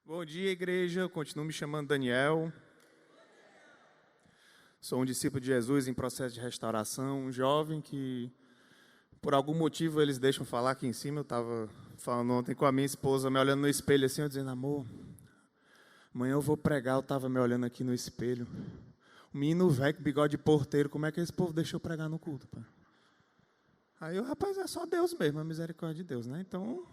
Bom dia, igreja. Eu continuo me chamando Daniel. Sou um discípulo de Jesus em processo de restauração, um jovem que, por algum motivo, eles deixam falar aqui em cima. Eu estava falando ontem com a minha esposa, me olhando no espelho assim, eu dizendo, amor, amanhã eu vou pregar. Eu estava me olhando aqui no espelho. O menino velho com bigode de porteiro, como é que esse povo deixou pregar no culto, pai? Aí o rapaz, é só Deus mesmo, a misericórdia de Deus, né? Então,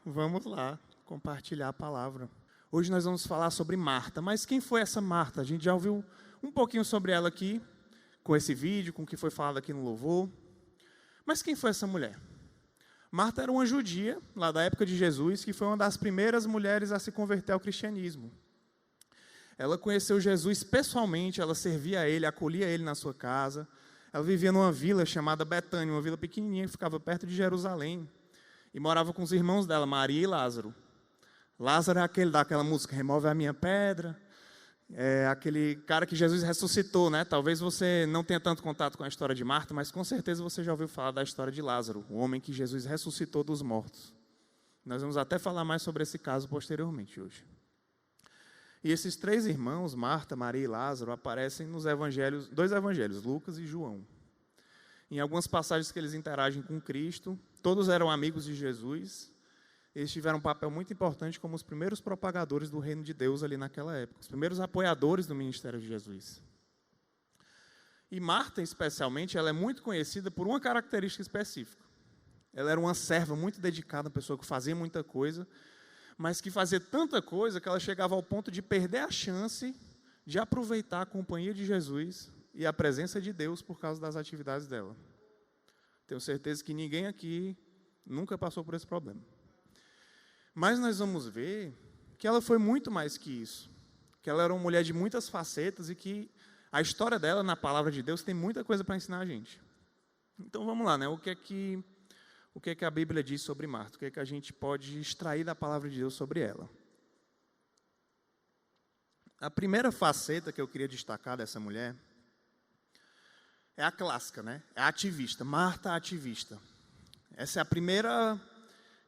vamos lá compartilhar a palavra. Hoje nós vamos falar sobre Marta. Mas quem foi essa Marta? A gente já ouviu um pouquinho sobre ela aqui, com esse vídeo, com o que foi falado aqui no louvor. Mas quem foi essa mulher? Marta era uma judia, lá da época de Jesus, que foi uma das primeiras mulheres a se converter ao cristianismo. Ela conheceu Jesus pessoalmente, ela servia a ele, acolhia ele na sua casa. Ela vivia numa vila chamada Betânia, uma vila pequenininha que ficava perto de Jerusalém. E morava com os irmãos dela, Maria e Lázaro. Lázaro é aquele daquela música, remove a minha pedra. É aquele cara que Jesus ressuscitou, né? Talvez você não tenha tanto contato com a história de Marta, mas com certeza você já ouviu falar da história de Lázaro, o homem que Jesus ressuscitou dos mortos. Nós vamos até falar mais sobre esse caso posteriormente hoje. E esses três irmãos, Marta, Maria e Lázaro, aparecem nos evangelhos, dois evangelhos, Lucas e João. Em algumas passagens que eles interagem com Cristo, todos eram amigos de Jesus. Eles tiveram um papel muito importante como os primeiros propagadores do reino de Deus ali naquela época, os primeiros apoiadores do ministério de Jesus. E Marta, especialmente, ela é muito conhecida por uma característica específica. Ela era uma serva muito dedicada, uma pessoa que fazia muita coisa, mas que fazia tanta coisa que ela chegava ao ponto de perder a chance de aproveitar a companhia de Jesus e a presença de Deus por causa das atividades dela. Tenho certeza que ninguém aqui nunca passou por esse problema. Mas nós vamos ver que ela foi muito mais que isso. Que ela era uma mulher de muitas facetas e que a história dela na palavra de Deus tem muita coisa para ensinar a gente. Então vamos lá, né? O que é que a Bíblia diz sobre Marta? O que é que a gente pode extrair da palavra de Deus sobre ela? A primeira faceta que eu queria destacar dessa mulher é a clássica, né? É a ativista, Marta a ativista. Essa é a primeira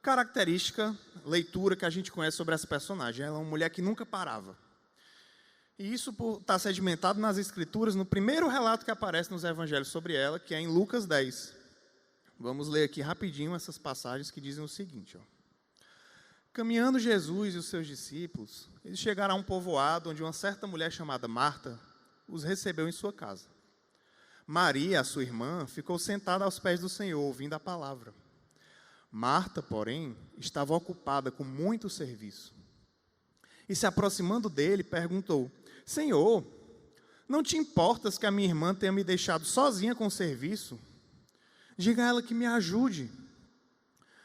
característica, leitura que a gente conhece sobre essa personagem. Ela é uma mulher que nunca parava. E isso está sedimentado nas Escrituras, no primeiro relato que aparece nos Evangelhos sobre ela, que é em Lucas 10. Vamos ler aqui rapidinho essas passagens que dizem o seguinte. Caminhando Jesus e os seus discípulos, eles chegaram a um povoado onde uma certa mulher chamada Marta os recebeu em sua casa. Maria, a sua irmã, ficou sentada aos pés do Senhor, ouvindo a palavra. Marta, porém, estava ocupada com muito serviço. E se aproximando dele, perguntou, Senhor, não te importas que a minha irmã tenha me deixado sozinha com o serviço? Diga a ela que me ajude.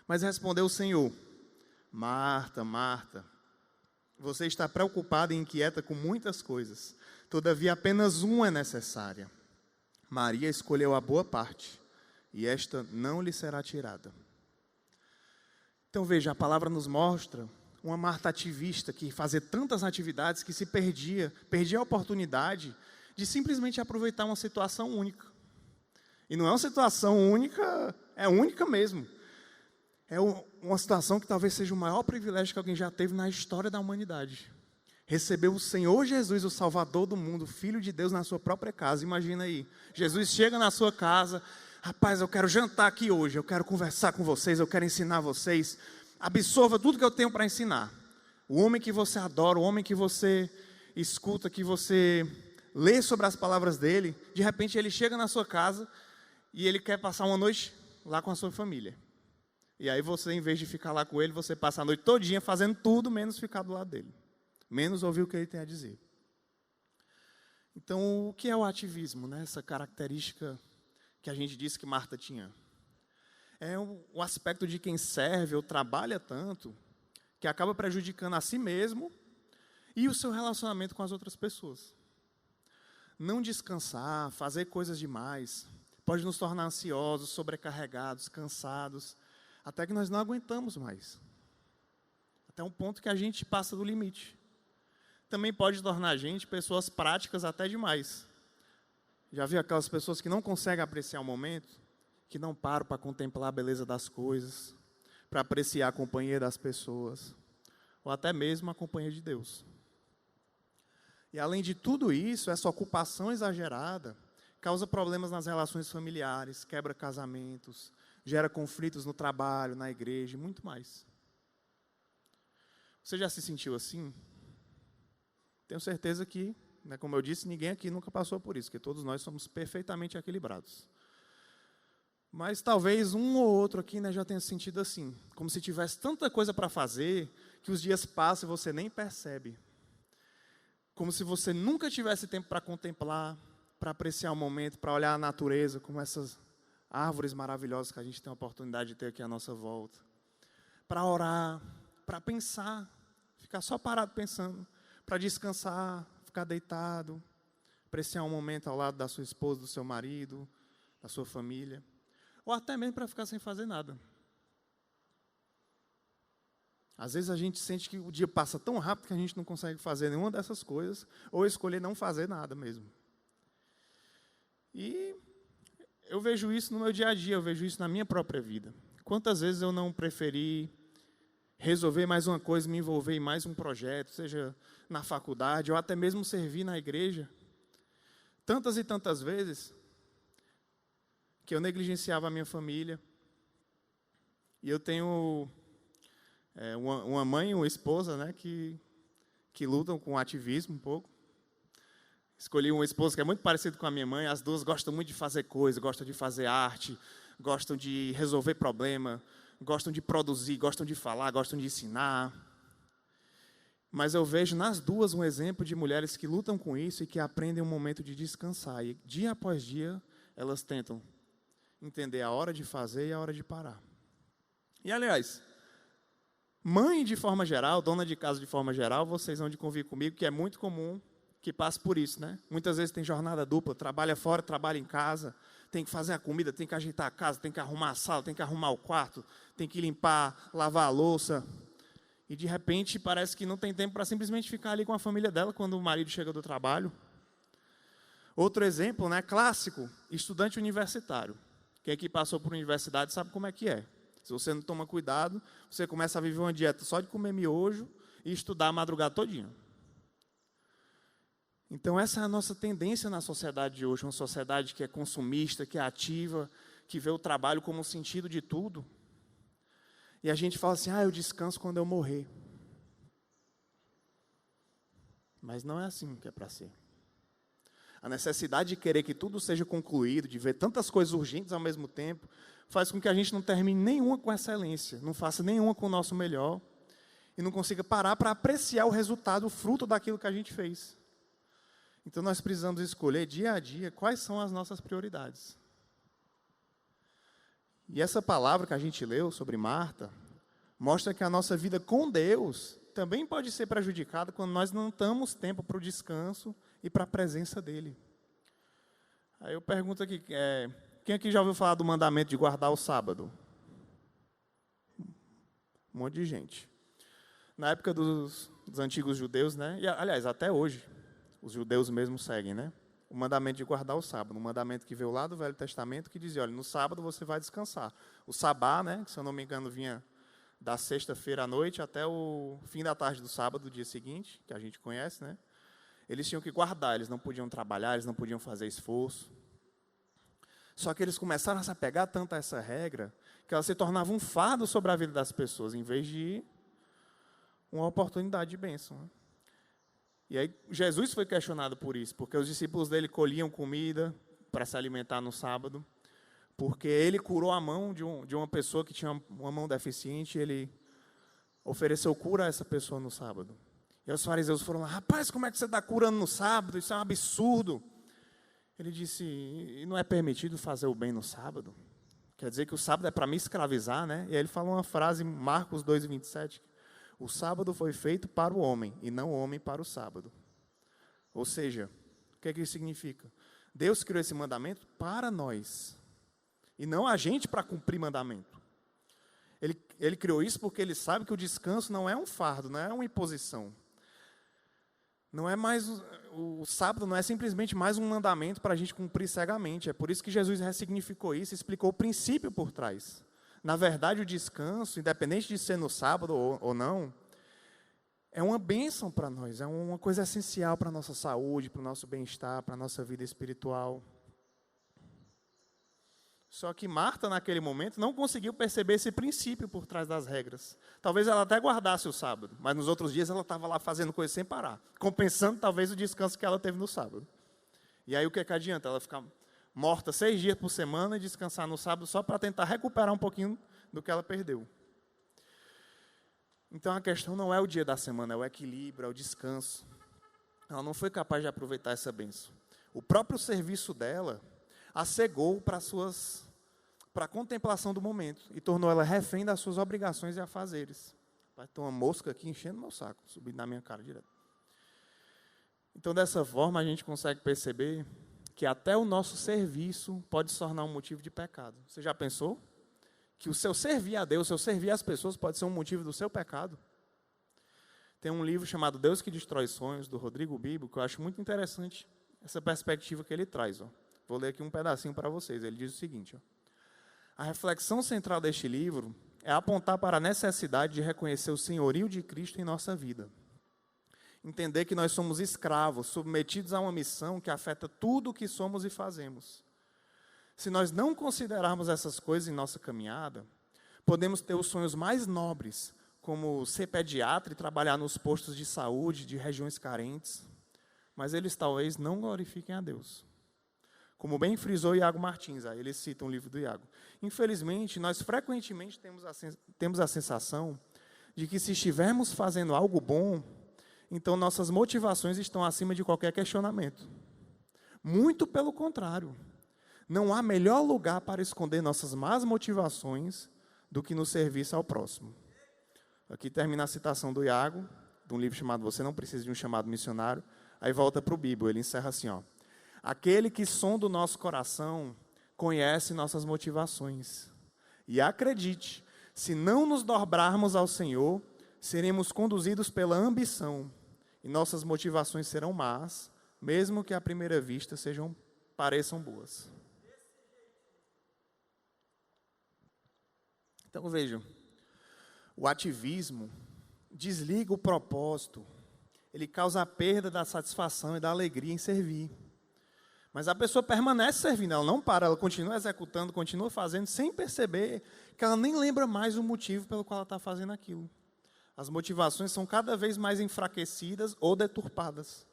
Mas respondeu o Senhor, Marta, Marta, você está preocupada e inquieta com muitas coisas. Todavia, apenas uma é necessária. Maria escolheu a boa parte, e esta não lhe será tirada. Então veja, a palavra nos mostra uma Marta ativista que fazia tantas atividades que se perdia a oportunidade de simplesmente aproveitar uma situação única. E não é uma situação única, é única mesmo. É uma situação que talvez seja o maior privilégio que alguém já teve na história da humanidade. Receber o Senhor Jesus, o Salvador do mundo, o Filho de Deus na sua própria casa. Imagina aí, Jesus chega na sua casa, rapaz, eu quero jantar aqui hoje, eu quero conversar com vocês, eu quero ensinar vocês. Absorva tudo que eu tenho para ensinar. O homem que você adora, o homem que você escuta, que você lê sobre as palavras dele, de repente ele chega na sua casa e ele quer passar uma noite lá com a sua família. E aí você, em vez de ficar lá com ele, você passa a noite todinha fazendo tudo, menos ficar do lado dele. Menos ouvir o que ele tem a dizer. Então, o que é o ativismo, né? Essa característica que a gente disse que Marta tinha. É o aspecto de quem serve ou trabalha tanto que acaba prejudicando a si mesmo e o seu relacionamento com as outras pessoas. Não descansar, fazer coisas demais, pode nos tornar ansiosos, sobrecarregados, cansados, até que nós não aguentamos mais. Até um ponto que a gente passa do limite. Também pode tornar a gente pessoas práticas até demais. Já viu aquelas pessoas que não conseguem apreciar o momento? Que não param para contemplar a beleza das coisas, para apreciar a companhia das pessoas. ou até mesmo a companhia de Deus. E além de tudo isso, essa ocupação exagerada causa problemas nas relações familiares, quebra casamentos, gera conflitos no trabalho, na igreja e muito mais. Você já se sentiu assim? Tenho certeza que, como eu disse, ninguém aqui nunca passou por isso, porque todos nós somos perfeitamente equilibrados. Mas talvez um ou outro aqui já tenha sentido assim, como se tivesse tanta coisa para fazer, que os dias passam e você nem percebe. Como se você nunca tivesse tempo para contemplar, para apreciar o momento, para olhar a natureza, como essas árvores maravilhosas que a gente tem a oportunidade de ter aqui à nossa volta. Para orar, para pensar, ficar só parado pensando, para descansar, ficar deitado, apreciar um momento ao lado da sua esposa, do seu marido, da sua família, ou até mesmo para ficar sem fazer nada. Às vezes a gente sente que o dia passa tão rápido que a gente não consegue fazer nenhuma dessas coisas, ou escolher não fazer nada mesmo. E eu vejo isso no meu dia a dia, eu vejo isso na minha própria vida. Quantas vezes eu não preferi resolver mais uma coisa, me envolver em mais um projeto, seja na faculdade ou até mesmo servir na igreja. Tantas e tantas vezes que eu negligenciava a minha família. E eu tenho uma mãe e uma esposa, que lutam com ativismo um pouco. Escolhi uma esposa que é muito parecida com a minha mãe. As duas gostam muito de fazer coisa, gostam de fazer arte, gostam de resolver problema, gostam de produzir, gostam de falar, gostam de ensinar. Mas eu vejo nas duas um exemplo de mulheres que lutam com isso e que aprendem um momento de descansar. E dia após dia, elas tentam entender a hora de fazer e a hora de parar. E, aliás, mãe de forma geral, dona de casa de forma geral, vocês vão de convir comigo que é muito comum que passe por isso, Muitas vezes tem jornada dupla, trabalha fora, trabalha em casa, tem que fazer a comida, tem que ajeitar a casa, tem que arrumar a sala, tem que arrumar o quarto, tem que limpar, lavar a louça. E, de repente, parece que não tem tempo para simplesmente ficar ali com a família dela quando o marido chega do trabalho. Outro exemplo, clássico, estudante universitário. Quem aqui passou por universidade sabe como é que é. Se você não toma cuidado, você começa a viver uma dieta só de comer miojo e estudar a madrugada todinha. Então, essa é a nossa tendência na sociedade de hoje, uma sociedade que é consumista, que é ativa, que vê o trabalho como o sentido de tudo. E a gente fala assim, eu descanso quando eu morrer. Mas não é assim que é para ser. A necessidade de querer que tudo seja concluído, de ver tantas coisas urgentes ao mesmo tempo, faz com que a gente não termine nenhuma com excelência, não faça nenhuma com o nosso melhor, e não consiga parar para apreciar o resultado, o fruto daquilo que a gente fez. Então, nós precisamos escolher dia a dia quais são as nossas prioridades. E essa palavra que a gente leu sobre Marta mostra que a nossa vida com Deus também pode ser prejudicada quando nós não damos tempo para o descanso e para a presença dEle. Aí eu pergunto aqui, quem aqui já ouviu falar do mandamento de guardar o sábado? Um monte de gente. Na época dos antigos judeus, e aliás, até hoje, os judeus mesmo seguem, o mandamento de guardar o sábado, um mandamento que veio lá do Velho Testamento, que dizia, olha, no sábado você vai descansar. O sabá, que se eu não me engano vinha da sexta-feira à noite até o fim da tarde do sábado, do dia seguinte, que a gente conhece, eles tinham que guardar, eles não podiam trabalhar, eles não podiam fazer esforço. Só que eles começaram a se apegar tanto a essa regra, que ela se tornava um fardo sobre a vida das pessoas, em vez de uma oportunidade de bênção. E aí Jesus foi questionado por isso, porque os discípulos dele colhiam comida para se alimentar no sábado, porque ele curou a mão de uma pessoa que tinha uma mão deficiente, ele ofereceu cura a essa pessoa no sábado. E os fariseus foram lá, rapaz, como é que você está curando no sábado? Isso é um absurdo. Ele disse, e não é permitido fazer o bem no sábado? Quer dizer que o sábado é para me escravizar, E aí ele fala uma frase, Marcos 2:27, o sábado foi feito para o homem, e não o homem para o sábado. Ou seja, o que é que isso significa? Deus criou esse mandamento para nós, e não a gente para cumprir mandamento. Ele criou isso porque ele sabe que o descanso não é um fardo, não é uma imposição. Não é mais, o sábado não é simplesmente mais um mandamento para a gente cumprir cegamente. É por isso que Jesus ressignificou isso e explicou o princípio por trás. Na verdade, o descanso, independente de ser no sábado ou não, é uma bênção para nós, é uma coisa essencial para a nossa saúde, para o nosso bem-estar, para a nossa vida espiritual. Só que Marta, naquele momento, não conseguiu perceber esse princípio por trás das regras. Talvez ela até guardasse o sábado, mas nos outros dias ela estava lá fazendo coisa sem parar, compensando talvez o descanso que ela teve no sábado. E aí o que é que adianta? Ela ficar morta 6 dias por semana e descansar no sábado só para tentar recuperar um pouquinho do que ela perdeu. Então a questão não é o dia da semana, é o equilíbrio, é o descanso. Ela não foi capaz de aproveitar essa bênção. O próprio serviço dela a cegou para a contemplação do momento e tornou ela refém das suas obrigações e afazeres. Vai ter uma mosca aqui enchendo meu saco, subindo na minha cara direto. Então, dessa forma, a gente consegue perceber que até o nosso serviço pode se tornar um motivo de pecado. Você já pensou? Que o seu servir a Deus, o seu servir às pessoas pode ser um motivo do seu pecado? Tem um livro chamado Deus que Destrói Sonhos, do Rodrigo Bibo, que eu acho muito interessante essa perspectiva que ele traz. Vou ler aqui um pedacinho para vocês. Ele diz o seguinte: a reflexão central deste livro é apontar para a necessidade de reconhecer o senhorio de Cristo em nossa vida. Entender que nós somos escravos, submetidos a uma missão que afeta tudo o que somos e fazemos. Se nós não considerarmos essas coisas em nossa caminhada, podemos ter os sonhos mais nobres, como ser pediatra e trabalhar nos postos de saúde de regiões carentes, mas eles talvez não glorifiquem a Deus. Como bem frisou Iago Martins, aí ele cita um livro do Iago. Infelizmente, nós frequentemente temos a sensação de que se estivermos fazendo algo bom, então nossas motivações estão acima de qualquer questionamento. Muito pelo contrário. Não há melhor lugar para esconder nossas más motivações do que no serviço ao próximo. Aqui termina a citação do Iago, de um livro chamado Você Não Precisa de um Chamado Missionário. Aí volta para o Bíblia, ele encerra assim: aquele que sonda o nosso coração conhece nossas motivações. E acredite, se não nos dobrarmos ao Senhor, seremos conduzidos pela ambição. E nossas motivações serão más, mesmo que à primeira vista pareçam boas. Então vejam, o ativismo desliga o propósito, ele causa a perda da satisfação e da alegria em servir. Mas a pessoa permanece servindo, ela não para, ela continua executando, continua fazendo, sem perceber que ela nem lembra mais o motivo pelo qual ela está fazendo aquilo. As motivações são cada vez mais enfraquecidas ou deturpadas.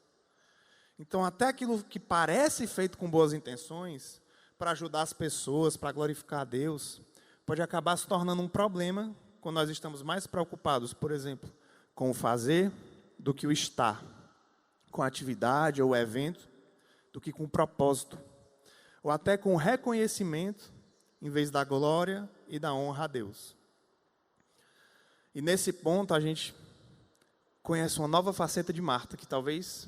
Então, até aquilo que parece feito com boas intenções, para ajudar as pessoas, para glorificar a Deus, pode acabar se tornando um problema quando nós estamos mais preocupados, por exemplo, com o fazer do que o estar, com a atividade ou o evento, do que com o propósito, ou até com o reconhecimento, em vez da glória e da honra a Deus. E nesse ponto a gente conhece uma nova faceta de Marta, que talvez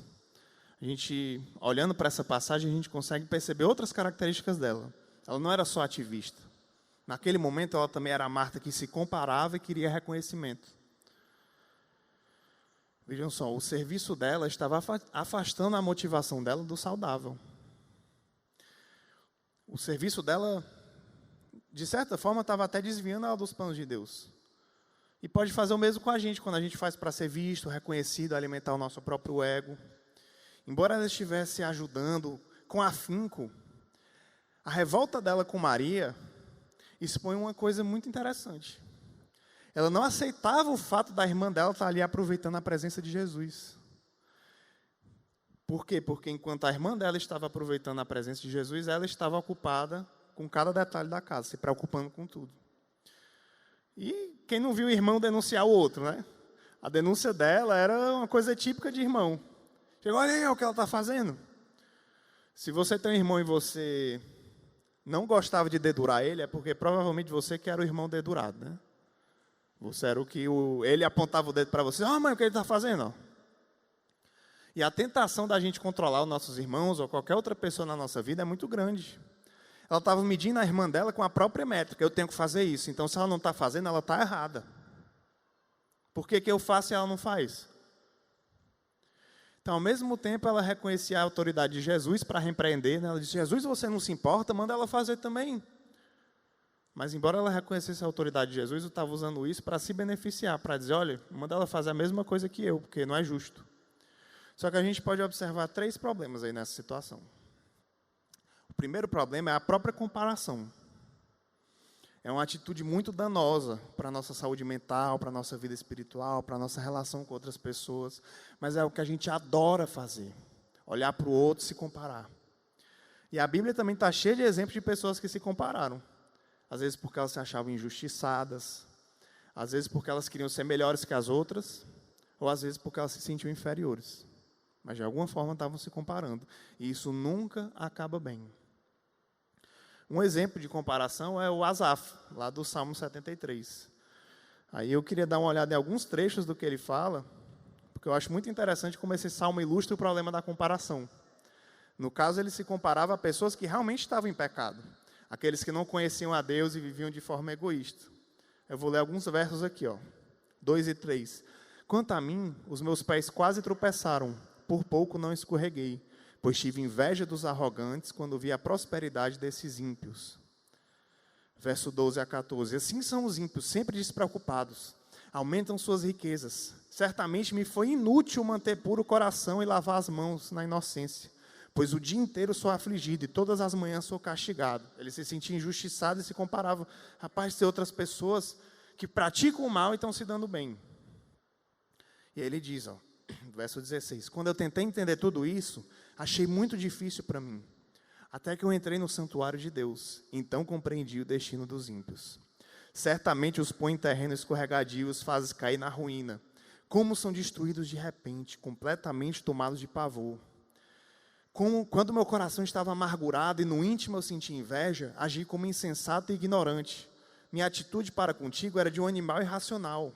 a gente, olhando para essa passagem, a gente consegue perceber outras características dela. Ela não era só ativista. Naquele momento ela também era a Marta que se comparava e queria reconhecimento. Vejam só, o serviço dela estava afastando a motivação dela do saudável. O serviço dela, de certa forma, estava até desviando ela dos planos de Deus. E pode fazer o mesmo com a gente, quando a gente faz para ser visto, reconhecido, alimentar o nosso próprio ego. Embora ela estivesse ajudando com afinco, a revolta dela com Maria expõe uma coisa muito interessante. Ela não aceitava o fato da irmã dela estar ali aproveitando a presença de Jesus. Por quê? Porque enquanto a irmã dela estava aproveitando a presença de Jesus, ela estava ocupada com cada detalhe da casa, se preocupando com tudo. E quem não viu o irmão denunciar o outro, né? A denúncia dela era uma coisa típica de irmão. Chegou, olha aí o que ela está fazendo. Se você tem um irmão e você não gostava de dedurar ele, é porque provavelmente você que era o irmão dedurado, né? Você era o que ele apontava o dedo para você. Mãe, o que ele está fazendo? E a tentação da gente controlar os nossos irmãos ou qualquer outra pessoa na nossa vida é muito grande. Ela estava medindo a irmã dela com a própria métrica. Eu tenho que fazer isso. Então, se ela não está fazendo, ela está errada. Por que eu faço e ela não faz? Então, ao mesmo tempo, ela reconhecia a autoridade de Jesus para repreender. Né? Ela disse, Jesus, você não se importa? Manda ela fazer também. Mas, embora ela reconhecesse a autoridade de Jesus, eu estava usando isso para se beneficiar, para dizer, olha, manda ela fazer a mesma coisa que eu, porque não é justo. Só que a gente pode observar 3 problemas aí nessa situação. O primeiro problema é a própria comparação. É uma atitude muito danosa para a nossa saúde mental, para a nossa vida espiritual, para a nossa relação com outras pessoas. Mas é o que a gente adora fazer. Olhar para o outro e se comparar. E a Bíblia também está cheia de exemplos de pessoas que se compararam. Às vezes porque elas se achavam injustiçadas. Às vezes porque elas queriam ser melhores que as outras. Ou às vezes porque elas se sentiam inferiores. Mas de alguma forma estavam se comparando. E isso nunca acaba bem. Um exemplo de comparação é o Asaf, lá do Salmo 73. Aí eu queria dar uma olhada em alguns trechos do que ele fala, porque eu acho muito interessante como esse salmo ilustra o problema da comparação. No caso, ele se comparava a pessoas que realmente estavam em pecado, aqueles que não conheciam a Deus e viviam de forma egoísta. Eu vou ler alguns versos aqui, 2 e 3. Quanto a mim, os meus pés quase tropeçaram, por pouco não escorreguei. Pois tive inveja dos arrogantes quando vi a prosperidade desses ímpios. Verso 12 a 14. Assim são os ímpios, sempre despreocupados. Aumentam suas riquezas. Certamente me foi inútil manter puro o coração e lavar as mãos na inocência. Pois o dia inteiro sou afligido e todas as manhãs sou castigado. Ele se sentia injustiçado e se comparava. Rapaz, tem outras pessoas que praticam o mal e estão se dando bem. E aí ele diz, verso 16. Quando eu tentei entender tudo isso, achei muito difícil para mim, até que eu entrei no santuário de Deus. Então compreendi o destino dos ímpios. Certamente os põe em terreno escorregadio, os fazes cair na ruína. Como são destruídos de repente, completamente tomados de pavor. Quando meu coração estava amargurado e no íntimo eu senti inveja, agi como insensato e ignorante. Minha atitude para contigo era de um animal irracional.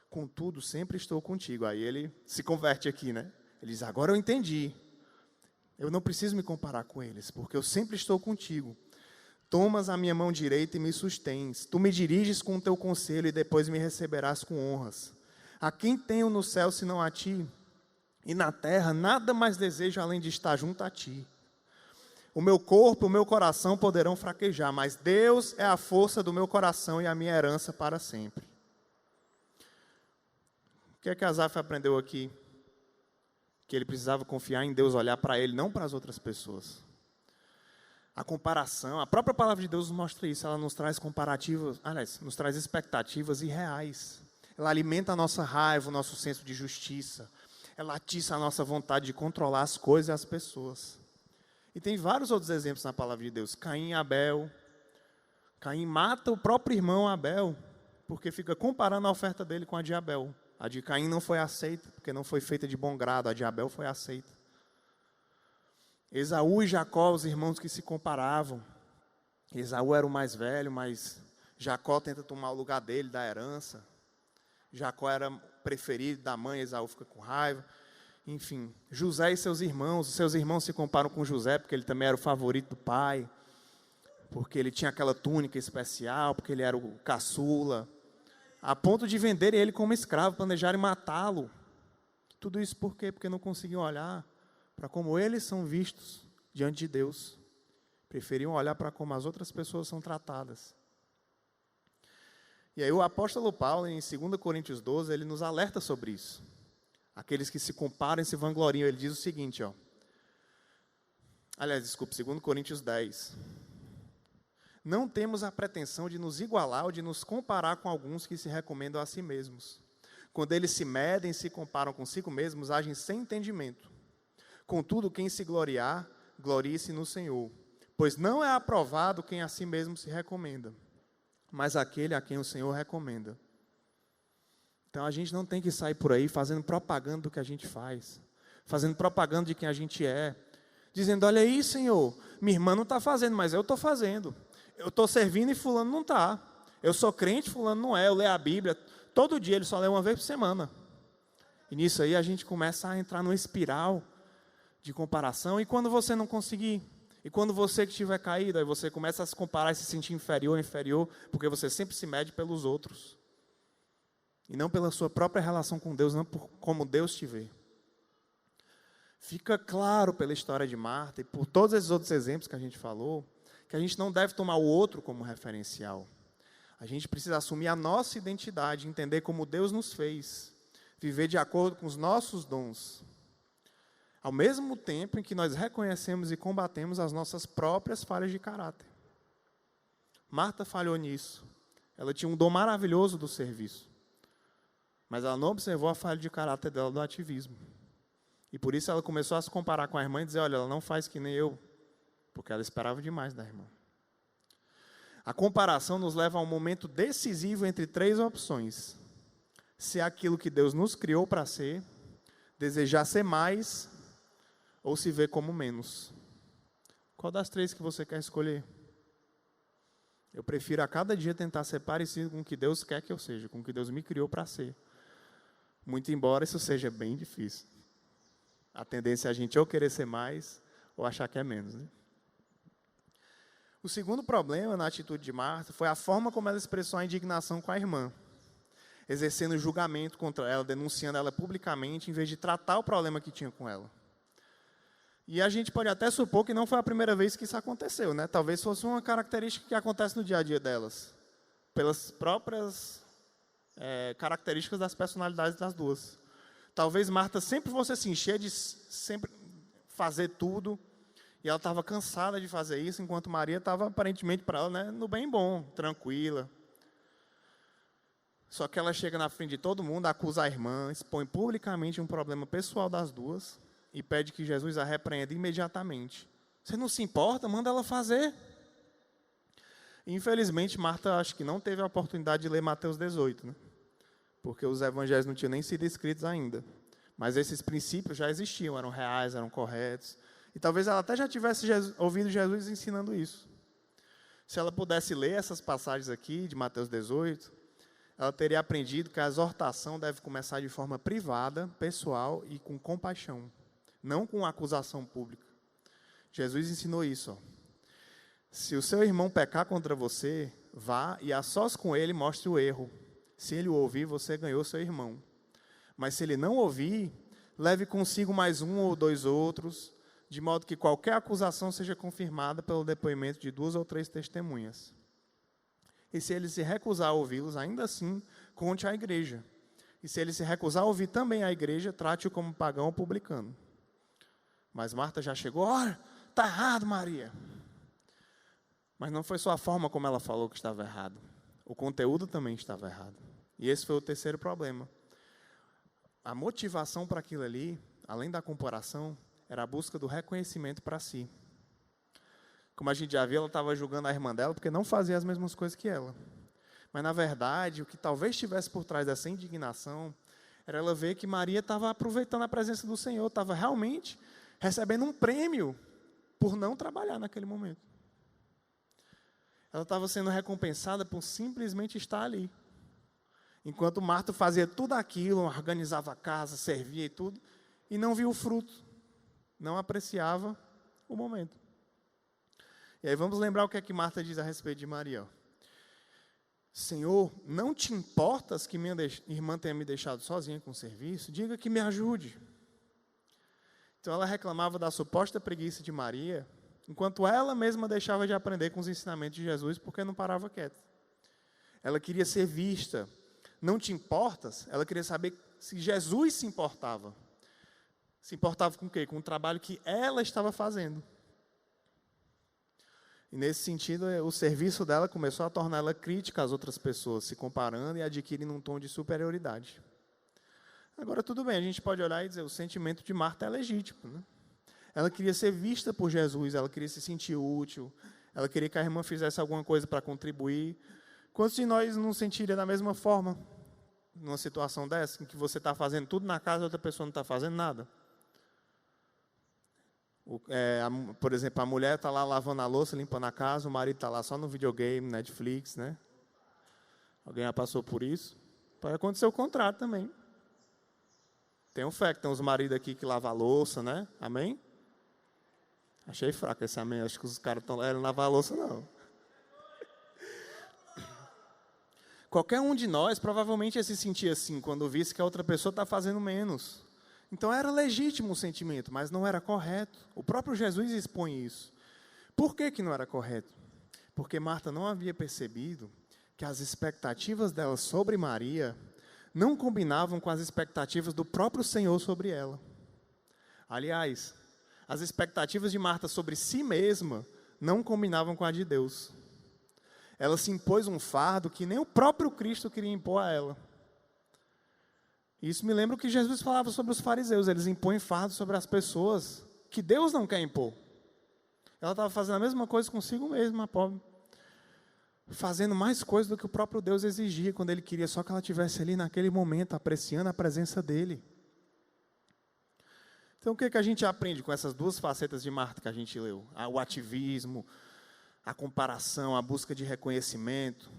Contudo, sempre estou contigo. Aí ele se converte aqui, né? Ele diz, agora eu entendi. Eu não preciso me comparar com eles, porque eu sempre estou contigo. Tomas a minha mão direita e me sustens. Tu me diriges com o teu conselho e depois me receberás com honras. A quem tenho no céu senão a ti? E na terra nada mais desejo além de estar junto a ti. O meu corpo e o meu coração poderão fraquejar, mas Deus é a força do meu coração e a minha herança para sempre. O que é que Asaf aprendeu aqui? Que ele precisava confiar em Deus, olhar para ele, não para as outras pessoas. A comparação, a própria palavra de Deus nos mostra isso, ela nos traz comparativas, aliás, nos traz expectativas irreais. Ela alimenta a nossa raiva, o nosso senso de justiça. Ela atiça a nossa vontade de controlar as coisas e as pessoas. E tem vários outros exemplos na palavra de Deus. Caim e Abel. Caim mata o próprio irmão Abel, porque fica comparando a oferta dele com a de Abel. A de Caim não foi aceita, porque não foi feita de bom grado. A de Abel foi aceita. Esaú e Jacó, os irmãos que se comparavam. Esaú era o mais velho, mas Jacó tenta tomar o lugar dele, da herança. Jacó era preferido da mãe, Esaú fica com raiva. Enfim, José e seus irmãos. Os seus irmãos se comparam com José, porque ele também era o favorito do pai. Porque ele tinha aquela túnica especial, porque ele era o caçula. A ponto de venderem ele como escravo, planejarem matá-lo. Tudo isso por quê? Porque não conseguiam olhar para como eles são vistos diante de Deus. Preferiam olhar para como as outras pessoas são tratadas. E aí o apóstolo Paulo, em 2 Coríntios 12, ele nos alerta sobre isso. Aqueles que se comparam e se vangloriam, ele diz o seguinte, aliás, desculpe, 2 Coríntios 10. Não temos a pretensão de nos igualar ou de nos comparar com alguns que se recomendam a si mesmos. Quando eles se medem e se comparam consigo mesmos, agem sem entendimento. Contudo, quem se gloriar, glorie-se no Senhor. Pois não é aprovado quem a si mesmo se recomenda, mas aquele a quem o Senhor recomenda. Então a gente não tem que sair por aí fazendo propaganda do que a gente faz, fazendo propaganda de quem a gente é, dizendo, olha aí, Senhor, minha irmã não está fazendo, mas eu estou fazendo. Eu estou servindo e fulano não está. Eu sou crente, fulano não é. Eu leio a Bíblia, todo dia ele só lê uma vez por semana. E nisso aí a gente começa a entrar numa espiral de comparação. E quando você não conseguir, e quando você que estiver caído, aí você começa a se comparar e se sentir inferior, porque você sempre se mede pelos outros. E não pela sua própria relação com Deus, não por como Deus te vê. Fica claro pela história de Marta e por todos esses outros exemplos que a gente falou, que a gente não deve tomar o outro como referencial. A gente precisa assumir a nossa identidade, entender como Deus nos fez, viver de acordo com os nossos dons, ao mesmo tempo em que nós reconhecemos e combatemos as nossas próprias falhas de caráter. Marta falhou nisso. Ela tinha um dom maravilhoso do serviço, mas ela não observou a falha de caráter dela do ativismo. E por isso ela começou a se comparar com a irmã e dizer, olha, ela não faz que nem eu, porque ela esperava demais da irmã. A comparação nos leva a um momento decisivo entre 3 opções. Ser aquilo que Deus nos criou para ser, desejar ser mais, ou se ver como menos. Qual das 3 que você quer escolher? Eu prefiro a cada dia tentar ser parecido com o que Deus quer que eu seja, com o que Deus me criou para ser. Muito embora isso seja bem difícil. A tendência é a gente ou querer ser mais, ou achar que é menos, né? O segundo problema na atitude de Marta foi a forma como ela expressou a indignação com a irmã, exercendo julgamento contra ela, denunciando ela publicamente, em vez de tratar o problema que tinha com ela. E a gente pode até supor que não foi a primeira vez que isso aconteceu, né? Talvez fosse uma característica que acontece no dia a dia delas, pelas próprias características das personalidades das duas. Talvez Marta sempre fosse assim, cheia de sempre fazer tudo, e ela estava cansada de fazer isso, enquanto Maria estava, aparentemente, para ela, né, no bem bom, tranquila. Só que ela chega na frente de todo mundo, acusa a irmã, expõe publicamente um problema pessoal das duas e pede que Jesus a repreenda imediatamente. Você não se importa? Manda ela fazer. Infelizmente, Marta acho que não teve a oportunidade de ler Mateus 18, né? Porque os evangelhos não tinham nem sido escritos ainda. Mas esses princípios já existiam, eram reais, eram corretos. E talvez ela até já tivesse ouvido Jesus ensinando isso. Se ela pudesse ler essas passagens aqui de Mateus 18, ela teria aprendido que a exortação deve começar de forma privada, pessoal e com compaixão, não com acusação pública. Jesus ensinou isso. Ó. Se o seu irmão pecar contra você, vá e a sós com ele mostre o erro. Se ele o ouvir, você ganhou seu irmão. Mas se ele não ouvir, leve consigo mais 1 ou 2 outros, de modo que qualquer acusação seja confirmada pelo depoimento de 2 ou 3 testemunhas. E se ele se recusar a ouvi-los, ainda assim, conte à igreja. E se ele se recusar a ouvir também a igreja, trate-o como pagão ou publicano. Mas Marta já chegou, olha, está errado, Maria. Mas não foi só a forma como ela falou que estava errado. O conteúdo também estava errado. E esse foi o terceiro problema. A motivação para aquilo ali, além da comparação, era a busca do reconhecimento para si. Como a gente já viu, ela estava julgando a irmã dela porque não fazia as mesmas coisas que ela. Mas, na verdade, o que talvez estivesse por trás dessa indignação era ela ver que Maria estava aproveitando a presença do Senhor, estava realmente recebendo um prêmio por não trabalhar naquele momento. Ela estava sendo recompensada por simplesmente estar ali. Enquanto Marta fazia tudo aquilo, organizava a casa, servia e tudo, e não via o fruto. Não apreciava o momento. E aí vamos lembrar o que é que Marta diz a respeito de Maria. Senhor, não te importas que minha irmã tenha me deixado sozinha com o serviço? Diga que me ajude. Então ela reclamava da suposta preguiça de Maria, enquanto ela mesma deixava de aprender com os ensinamentos de Jesus, porque não parava quieta. Ela queria ser vista. Não te importas? Ela queria saber se Jesus se importava. Se importava com o quê? Com o trabalho que ela estava fazendo. E nesse sentido, o serviço dela começou a torná-la crítica às outras pessoas, se comparando e adquirindo um tom de superioridade. Agora, tudo bem, a gente pode olhar e dizer, o sentimento de Marta é legítimo, né? Ela queria ser vista por Jesus, ela queria se sentir útil, ela queria que a irmã fizesse alguma coisa para contribuir. Quantos de nós não sentiria da mesma forma, numa situação dessa, em que você está fazendo tudo na casa e outra pessoa não está fazendo nada? Por exemplo, a mulher está lá lavando a louça, limpando a casa, o marido está lá só no videogame, Netflix, né? Alguém já passou por isso? Pode acontecer o contrário também. Tem fé que tem uns maridos aqui que lavam a louça, né? Amém? Achei fraco esse amém. Acho que os caras estão lá, não lavam a louça, não. Qualquer um de nós provavelmente ia se sentir assim, quando visse que a outra pessoa está fazendo menos. Então era legítimo o sentimento, mas não era correto. O próprio Jesus expõe isso. Por que não era correto? Porque Marta não havia percebido que as expectativas dela sobre Maria não combinavam com as expectativas do próprio Senhor sobre ela. Aliás, as expectativas de Marta sobre si mesma não combinavam com a de Deus. Ela se impôs um fardo que nem o próprio Cristo queria impor a ela. Isso me lembra o que Jesus falava sobre os fariseus. Eles impõem fardo sobre as pessoas que Deus não quer impor. Ela estava fazendo a mesma coisa consigo mesma, pobre. Fazendo mais coisas do que o próprio Deus exigia, quando Ele queria só que ela estivesse ali naquele momento, apreciando a presença dEle. Então, o que a gente aprende com essas duas facetas de Marta que a gente leu? O ativismo, a comparação, a busca de reconhecimento.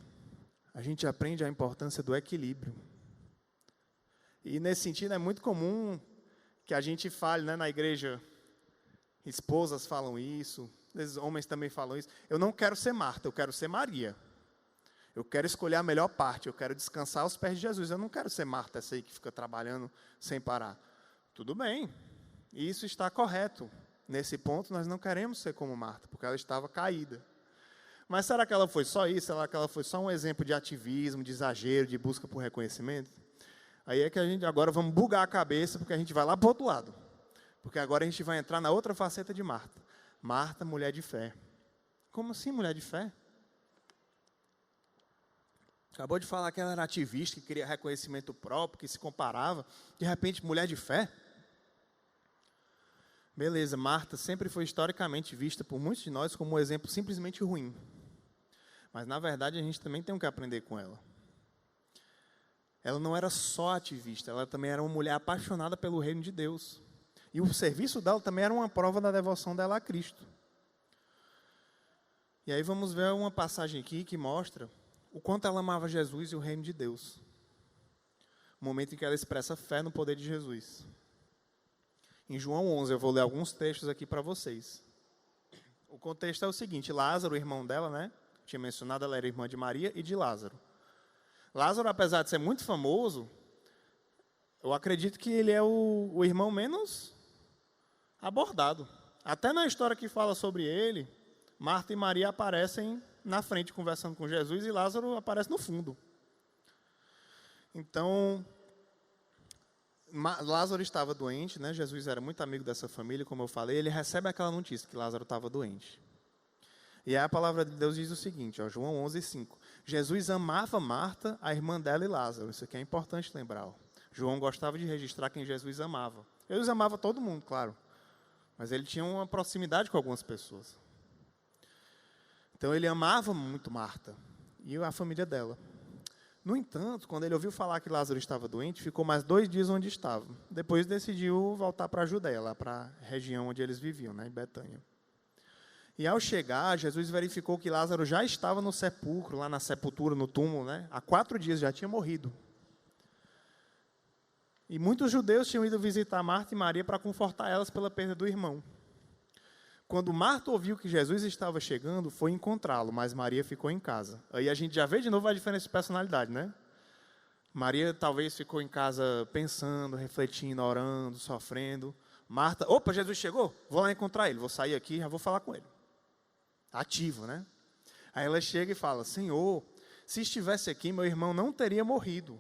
A gente aprende a importância do equilíbrio. E, nesse sentido, é muito comum que a gente fale, né, na igreja, esposas falam isso, homens também falam isso. Eu não quero ser Marta, eu quero ser Maria. Eu quero escolher a melhor parte, eu quero descansar aos pés de Jesus. Eu não quero ser Marta, essa aí que fica trabalhando sem parar. Tudo bem, isso está correto. Nesse ponto, nós não queremos ser como Marta, porque ela estava caída. Mas será que ela foi só isso? Será que ela foi só um exemplo de ativismo, de exagero, de busca por reconhecimento? Aí é que a gente agora vamos bugar a cabeça, porque a gente vai lá para o outro lado. Porque agora a gente vai entrar na outra faceta de Marta. Marta, mulher de fé. Como assim, mulher de fé? Acabou de falar que ela era ativista, que queria reconhecimento próprio, que se comparava. De repente, mulher de fé? Beleza, Marta sempre foi historicamente vista por muitos de nós como um exemplo simplesmente ruim. Mas, na verdade, a gente também tem que aprender com ela. Ela não era só ativista, ela também era uma mulher apaixonada pelo reino de Deus. E o serviço dela também era uma prova da devoção dela a Cristo. E aí vamos ver uma passagem aqui que mostra o quanto ela amava Jesus e o reino de Deus. O momento em que ela expressa fé no poder de Jesus. Em João 11, eu vou ler alguns textos aqui para vocês. O contexto é o seguinte: Lázaro, o irmão dela, né? Tinha mencionado, ela era irmã de Maria e de Lázaro. Lázaro, apesar de ser muito famoso, eu acredito que ele é o irmão menos abordado. Até na história que fala sobre ele, Marta e Maria aparecem na frente conversando com Jesus e Lázaro aparece no fundo. Então, Lázaro estava doente, né? Jesus era muito amigo dessa família, como eu falei. Ele recebe aquela notícia que Lázaro estava doente. E aí a palavra de Deus diz o seguinte, ó, João 11:5. Jesus amava Marta, a irmã dela e Lázaro. Isso aqui é importante lembrar. Ó. João gostava de registrar quem Jesus amava. Jesus amava todo mundo, claro. Mas ele tinha uma proximidade com algumas pessoas. Então ele amava muito Marta e a família dela. No entanto, quando ele ouviu falar que Lázaro estava doente, ficou mais 2 dias onde estava. Depois decidiu voltar para a Judéia, lá para a região onde eles viviam, né, em Betânia. E ao chegar, Jesus verificou que Lázaro já estava no sepulcro, lá na sepultura, no túmulo, né? Há 4 dias já tinha morrido. E muitos judeus tinham ido visitar Marta e Maria para confortar elas pela perda do irmão. Quando Marta ouviu que Jesus estava chegando, foi encontrá-lo, mas Maria ficou em casa. Aí a gente já vê de novo a diferença de personalidade, né? Maria talvez ficou em casa pensando, refletindo, orando, sofrendo. Marta, opa, Jesus chegou? Vou lá encontrar ele, vou sair aqui e já vou falar com ele. Ativo, né? Aí ela chega e fala, Senhor, se estivesse aqui, meu irmão não teria morrido.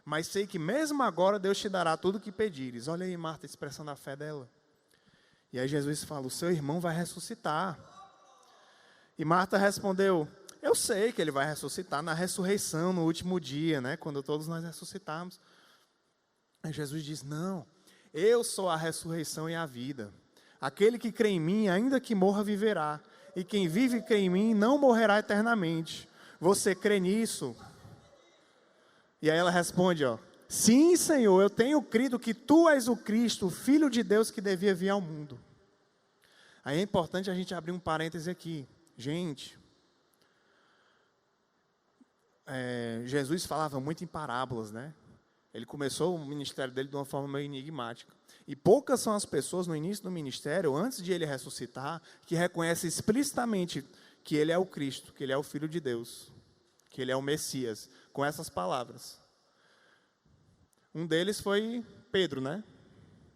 Mas sei que mesmo agora Deus te dará tudo o que pedires. Olha aí, Marta, expressando a fé dela. E aí Jesus fala, o seu irmão vai ressuscitar. E Marta respondeu, eu sei que ele vai ressuscitar na ressurreição, no último dia, né? Quando todos nós ressuscitarmos. Aí Jesus diz, não, eu sou a ressurreição e a vida. Aquele que crê em mim, ainda que morra, viverá. E quem vive e crê em mim, não morrerá eternamente. Você crê nisso? E aí ela responde, ó, sim, Senhor, eu tenho crido que tu és o Cristo, o Filho de Deus que devia vir ao mundo. Aí é importante a gente abrir um parêntese aqui. Gente, Jesus falava muito em parábolas, né? Ele começou o ministério dele de uma forma meio enigmática. E poucas são as pessoas no início do ministério, antes de ele ressuscitar, que reconhecem explicitamente que ele é o Cristo, que ele é o Filho de Deus, que ele é o Messias, com essas palavras. Um deles foi Pedro, né?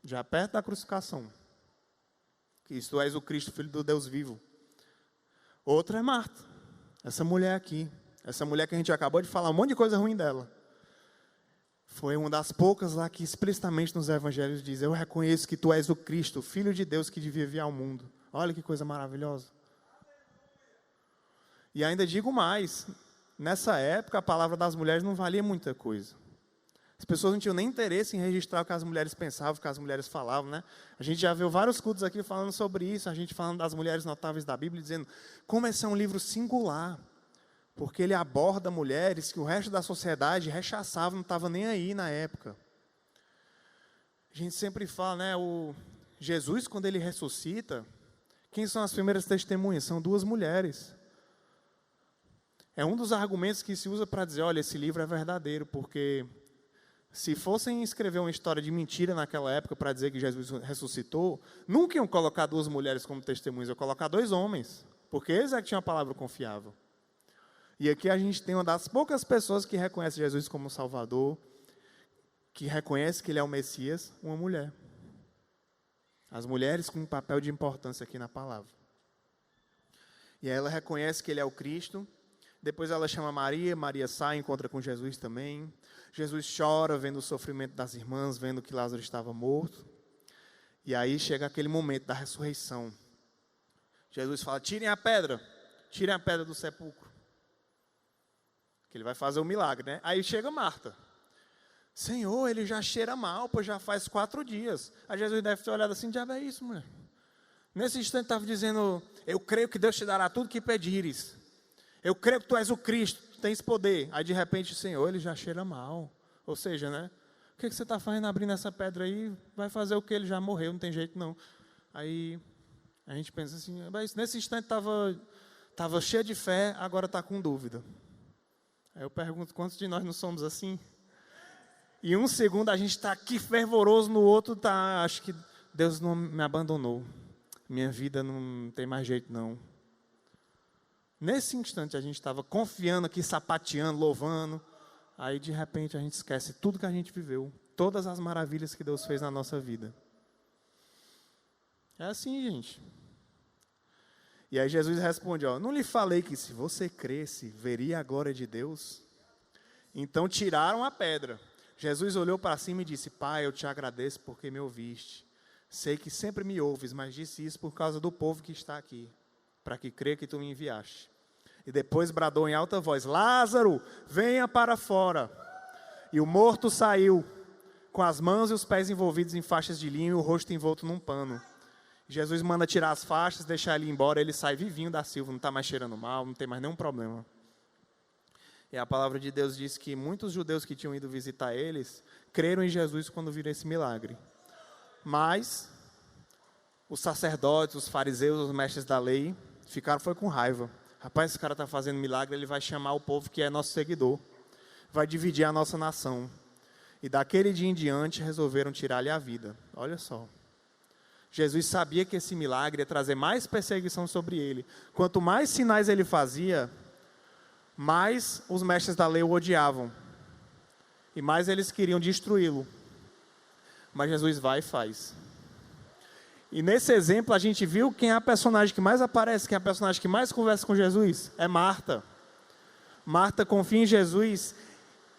Já perto da crucificação. Que tu és o Cristo, Filho do Deus vivo. Outra é Marta, essa mulher aqui. Essa mulher que a gente acabou de falar um monte de coisa ruim dela. Foi uma das poucas lá que explicitamente nos evangelhos diz: eu reconheço que tu és o Cristo, Filho de Deus que devia vir ao mundo. Olha que coisa maravilhosa. E ainda digo mais, nessa época a palavra das mulheres não valia muita coisa. As pessoas não tinham nem interesse em registrar o que as mulheres pensavam, o que as mulheres falavam, né? A gente já viu vários cultos aqui falando sobre isso, a gente falando das mulheres notáveis da Bíblia, dizendo como esse é um livro singular, porque ele aborda mulheres que o resto da sociedade rechaçava, não estava nem aí na época. A gente sempre fala, né, o Jesus, quando ele ressuscita, quem são as primeiras testemunhas? São duas mulheres. É um dos argumentos que se usa para dizer, olha, esse livro é verdadeiro, porque se fossem escrever uma história de mentira naquela época para dizer que Jesus ressuscitou, nunca iam colocar duas mulheres como testemunhas, iam colocar dois homens, porque eles é que tinham a palavra confiável. E aqui a gente tem uma das poucas pessoas que reconhece Jesus como Salvador, que reconhece que ele é o Messias, uma mulher. As mulheres com um papel de importância aqui na palavra. E aí ela reconhece que ele é o Cristo. Depois ela chama Maria, Maria sai, encontra com Jesus também. Jesus chora vendo o sofrimento das irmãs, vendo que Lázaro estava morto. E aí chega aquele momento da ressurreição. Jesus fala, tirem a pedra do sepulcro. Que ele vai fazer um milagre, né? Aí chega Marta. Senhor, ele já cheira mal, pois já faz 4 dias. Aí Jesus deve ter olhado assim, diabo é isso, mulher? Nesse instante estava dizendo, eu creio que Deus te dará tudo que pedires. Eu creio que tu és o Cristo, tu tens poder. Aí de repente, Senhor, ele já cheira mal. Ou seja, né? O que você está fazendo abrindo essa pedra aí? Vai fazer o que? Ele já morreu, não tem jeito não. Aí a gente pensa assim, mas nesse instante estava cheio de fé, agora está com dúvida. Aí eu pergunto, quantos de nós não somos assim? E um segundo a gente está aqui fervoroso, no outro está, acho que Deus não me abandonou. Minha vida não tem mais jeito não. Nesse instante a gente estava confiando aqui, sapateando, louvando. Aí de repente a gente esquece tudo que a gente viveu. Todas as maravilhas que Deus fez na nossa vida. É assim, gente. E aí Jesus responde, ó, não lhe falei que se você cresce, veria a glória de Deus? Então tiraram a pedra. Jesus olhou para cima e disse, Pai, eu te agradeço porque me ouviste. Sei que sempre me ouves, mas disse isso por causa do povo que está aqui, para que creia que tu me enviaste. E depois bradou em alta voz, Lázaro, venha para fora. E o morto saiu, com as mãos e os pés envolvidos em faixas de linho e o rosto envolto num pano. Jesus manda tirar as faixas, deixar ele embora, ele sai vivinho da silva, não está mais cheirando mal, não tem mais nenhum problema. E a palavra de Deus diz que muitos judeus que tinham ido visitar eles, creram em Jesus quando viram esse milagre. Mas os sacerdotes, os fariseus, os mestres da lei, foi com raiva. Rapaz, esse cara está fazendo milagre, ele vai chamar o povo que é nosso seguidor. Vai dividir a nossa nação. E daquele dia em diante resolveram tirar-lhe a vida. Olha só. Jesus sabia que esse milagre ia trazer mais perseguição sobre ele. Quanto mais sinais ele fazia, mais os mestres da lei o odiavam. E mais eles queriam destruí-lo. Mas Jesus vai e faz. E nesse exemplo a gente viu quem é a personagem que mais aparece, quem é a personagem que mais conversa com Jesus? É Marta. Marta confia em Jesus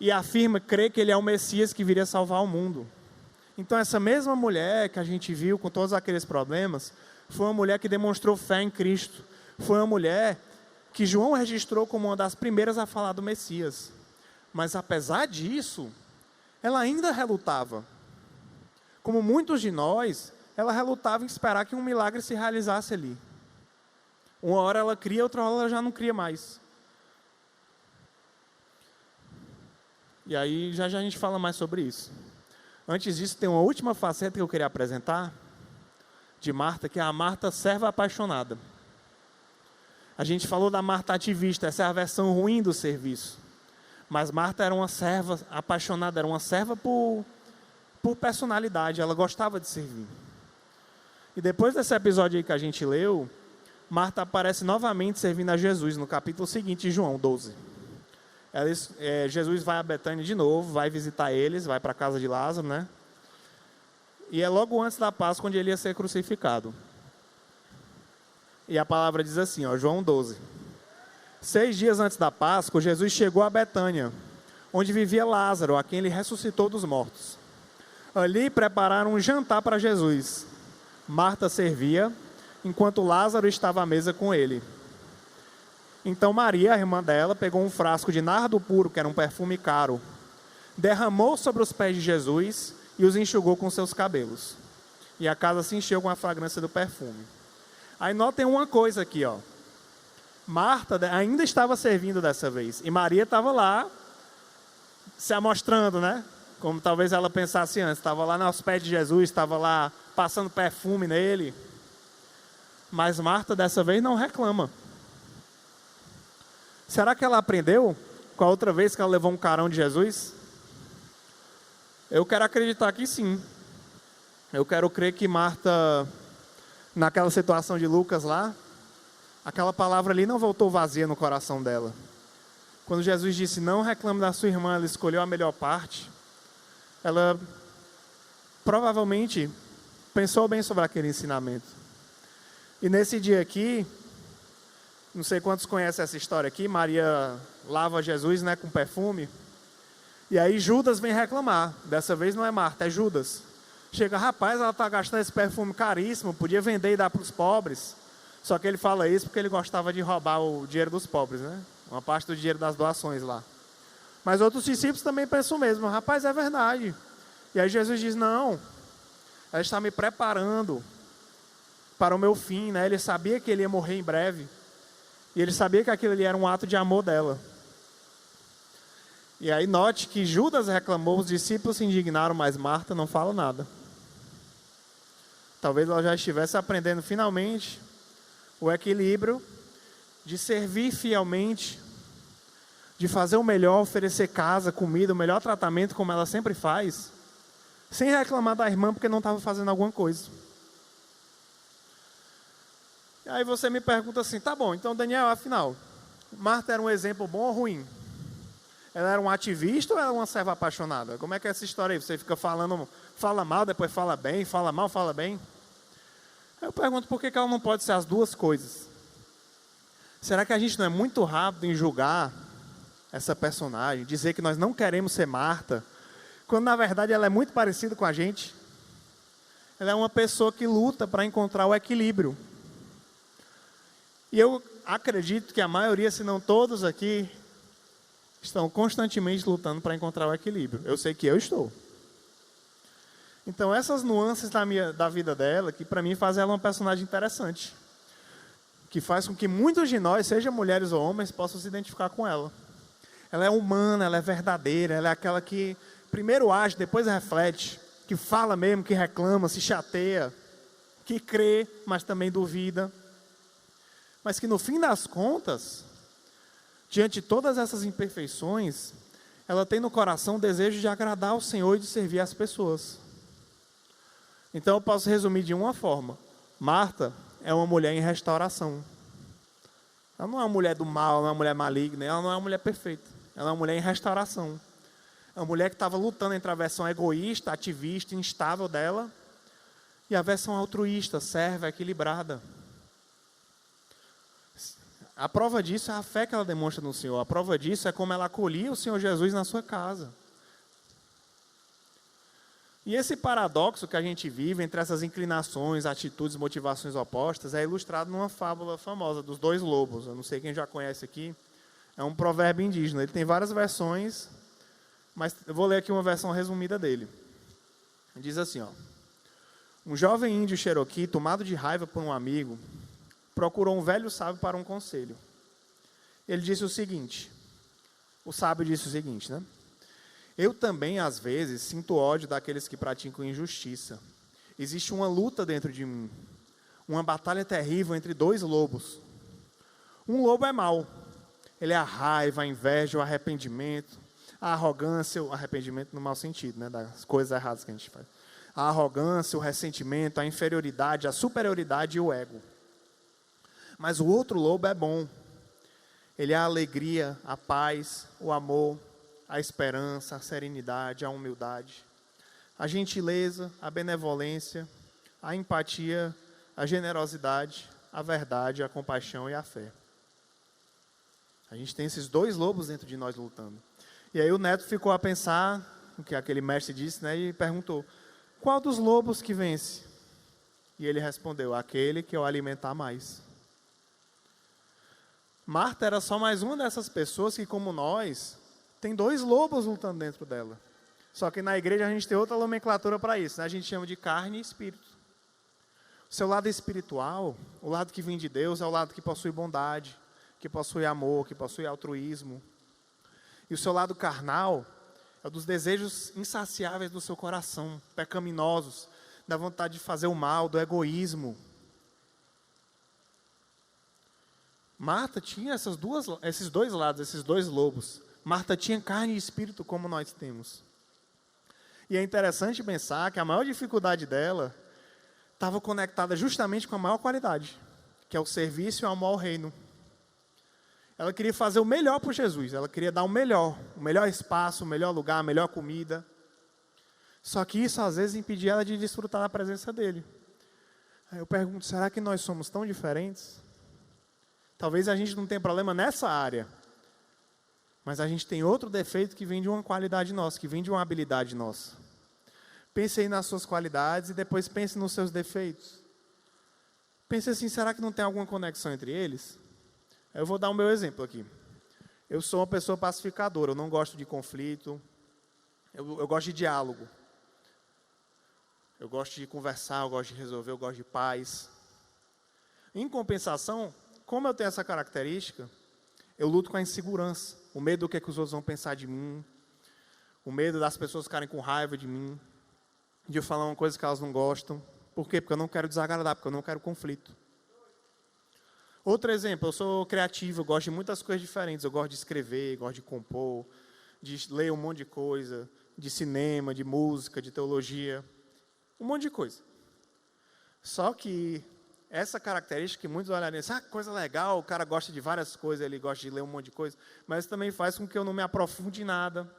e afirma, crê que ele é o Messias que viria salvar o mundo. Então essa mesma mulher que a gente viu com todos aqueles problemas, foi uma mulher que demonstrou fé em Cristo. Foi uma mulher que João registrou como uma das primeiras a falar do Messias. Mas apesar disso, ela ainda relutava. Como muitos de nós, ela relutava em esperar que um milagre se realizasse ali. Uma hora ela cria, outra hora ela já não cria mais. E aí já a gente fala mais sobre isso. Antes disso, tem uma última faceta que eu queria apresentar, de Marta, que é a Marta serva apaixonada. A gente falou da Marta ativista, essa é a versão ruim do serviço. Mas Marta era uma serva apaixonada, era uma serva por personalidade, ela gostava de servir. E depois desse episódio aí que a gente leu, Marta aparece novamente servindo a Jesus, no capítulo seguinte de João 12. Jesus vai a Betânia de novo, vai visitar eles, vai para a casa de Lázaro, né? E é logo antes da Páscoa, onde ele ia ser crucificado. E a palavra diz assim, ó, João 12. 6 dias antes da Páscoa, Jesus chegou a Betânia, onde vivia Lázaro, a quem ele ressuscitou dos mortos. Ali prepararam um jantar para Jesus. Marta servia, enquanto Lázaro estava à mesa com ele. Então Maria, a irmã dela, pegou um frasco de nardo puro, que era um perfume caro, derramou sobre os pés de Jesus e os enxugou com seus cabelos. E a casa se encheu com a fragrância do perfume. Aí notem uma coisa aqui, ó. Marta ainda estava servindo dessa vez, e Maria estava lá, se amostrando, né? Como talvez ela pensasse antes, estava lá aos pés de Jesus, estava lá passando perfume nele. Mas Marta dessa vez não reclama. Será que ela aprendeu com a outra vez que ela levou um carão de Jesus? Eu quero acreditar que sim. Eu quero crer que Marta, naquela situação de Lucas lá, aquela palavra ali não voltou vazia no coração dela. Quando Jesus disse, não reclame da sua irmã, ela escolheu a melhor parte, ela provavelmente pensou bem sobre aquele ensinamento. E nesse dia aqui, não sei quantos conhecem essa história aqui, Maria lava Jesus, né, com perfume, e aí Judas vem reclamar. Dessa vez não é Marta, é Judas. Chega, rapaz, ela está gastando esse perfume caríssimo, podia vender e dar para os pobres. Só que ele fala isso porque ele gostava de roubar o dinheiro dos pobres, né? Uma parte do dinheiro das doações lá. Mas outros discípulos também pensam o mesmo. Rapaz, é verdade. E aí Jesus diz, não, ela está me preparando para o meu fim, né? Ele sabia que ele ia morrer em breve. E ele sabia que aquilo ali era um ato de amor dela. E aí note que Judas reclamou, os discípulos se indignaram, mas Marta não fala nada. Talvez ela já estivesse aprendendo finalmente o equilíbrio de servir fielmente, de fazer o melhor, oferecer casa, comida, o melhor tratamento, como ela sempre faz, sem reclamar da irmã porque não estava fazendo alguma coisa. E aí você me pergunta assim, tá bom, então Daniel, afinal, Marta era um exemplo bom ou ruim? Ela era um ativista ou era uma serva apaixonada? Como é que é essa história aí? Você fica falando, fala mal, depois fala bem, fala mal, fala bem? Eu pergunto por que ela não pode ser as duas coisas? Será que a gente não é muito rápido em julgar essa personagem, dizer que nós não queremos ser Marta, quando na verdade ela é muito parecida com a gente? Ela é uma pessoa que luta para encontrar o equilíbrio. E eu acredito que a maioria, se não todos aqui, estão constantemente lutando para encontrar o equilíbrio. Eu sei que eu estou. Então essas nuances da vida dela, que para mim fazem ela uma personagem interessante, que faz com que muitos de nós, seja mulheres ou homens, possam se identificar com ela. Ela é humana, ela é verdadeira, ela é aquela que primeiro age, depois reflete, que fala mesmo, que reclama, se chateia, que crê, mas também duvida. Mas que no fim das contas, diante de todas essas imperfeições, ela tem no coração o desejo de agradar ao Senhor e de servir as pessoas. Então eu posso resumir de uma forma. Marta é uma mulher em restauração. Ela não é uma mulher do mal, ela não é uma mulher maligna, ela não é uma mulher perfeita. Ela é uma mulher em restauração. É uma mulher que estava lutando entre a versão egoísta, ativista, instável dela, e a versão altruísta, serva, equilibrada. A prova disso é a fé que ela demonstra no Senhor. A prova disso é como ela acolhia o Senhor Jesus na sua casa. E esse paradoxo que a gente vive entre essas inclinações, atitudes, motivações opostas é ilustrado numa fábula famosa dos dois lobos. Eu não sei quem já conhece aqui. É um provérbio indígena. Ele tem várias versões, mas eu vou ler aqui uma versão resumida dele. Diz assim, ó. Um jovem índio Cherokee, tomado de raiva por um amigo, procurou um velho sábio para um conselho. Ele disse o seguinte, o sábio disse o seguinte, né? Eu também, às vezes, sinto ódio daqueles que praticam injustiça. Existe uma luta dentro de mim, uma batalha terrível entre dois lobos. Um lobo é mau. Ele é a raiva, a inveja, o arrependimento, a arrogância, o arrependimento no mau sentido, né, das coisas erradas que a gente faz. A arrogância, o ressentimento, a inferioridade, a superioridade e o ego. Mas o outro lobo é bom. Ele é a alegria, a paz, o amor, a esperança, a serenidade, a humildade, a gentileza, a benevolência, a empatia, a generosidade, a verdade, a compaixão e a fé. A gente tem esses dois lobos dentro de nós lutando. E aí o neto ficou a pensar o que aquele mestre disse, né, e perguntou: qual dos lobos que vence? E ele respondeu: aquele que eu alimentar mais. Marta era só mais uma dessas pessoas que, como nós, tem dois lobos lutando dentro dela. Só que na igreja a gente tem outra nomenclatura para isso, né? A gente chama de carne e espírito. O seu lado espiritual, o lado que vem de Deus, é o lado que possui bondade, que possui amor, que possui altruísmo. E o seu lado carnal é o dos desejos insaciáveis do seu coração, pecaminosos, da vontade de fazer o mal, do egoísmo. Marta tinha esses dois lados, esses dois lobos. Marta tinha carne e espírito como nós temos. E é interessante pensar que a maior dificuldade dela estava conectada justamente com a maior qualidade, que é o serviço e o amor ao reino. Ela queria fazer o melhor por Jesus, ela queria dar o melhor espaço, o melhor lugar, a melhor comida. Só que isso às vezes impedia ela de desfrutar da presença dele. Aí eu pergunto, será que nós somos tão diferentes? Talvez a gente não tenha problema nessa área, mas a gente tem outro defeito que vem de uma qualidade nossa, que vem de uma habilidade nossa. Pense aí nas suas qualidades e depois pense nos seus defeitos. Pense assim, será que não tem alguma conexão entre eles? Eu vou dar o meu exemplo aqui. Eu sou uma pessoa pacificadora, eu não gosto de conflito, eu gosto de diálogo. Eu gosto de conversar, eu gosto de resolver, eu gosto de paz. Em compensação, como eu tenho essa característica, eu luto com a insegurança, o medo do que os outros vão pensar de mim, o medo das pessoas ficarem com raiva de mim, de eu falar uma coisa que elas não gostam. Por quê? Porque eu não quero desagradar, porque eu não quero conflito. Outro exemplo, eu sou criativo, eu gosto de muitas coisas diferentes. Eu gosto de escrever, gosto de compor, de ler um monte de coisa, de cinema, de música, de teologia, um monte de coisa. Só que essa característica que muitos olharem assim, que coisa legal, o cara gosta de várias coisas, ele gosta de ler um monte de coisa, mas também faz com que eu não me aprofunde em nada,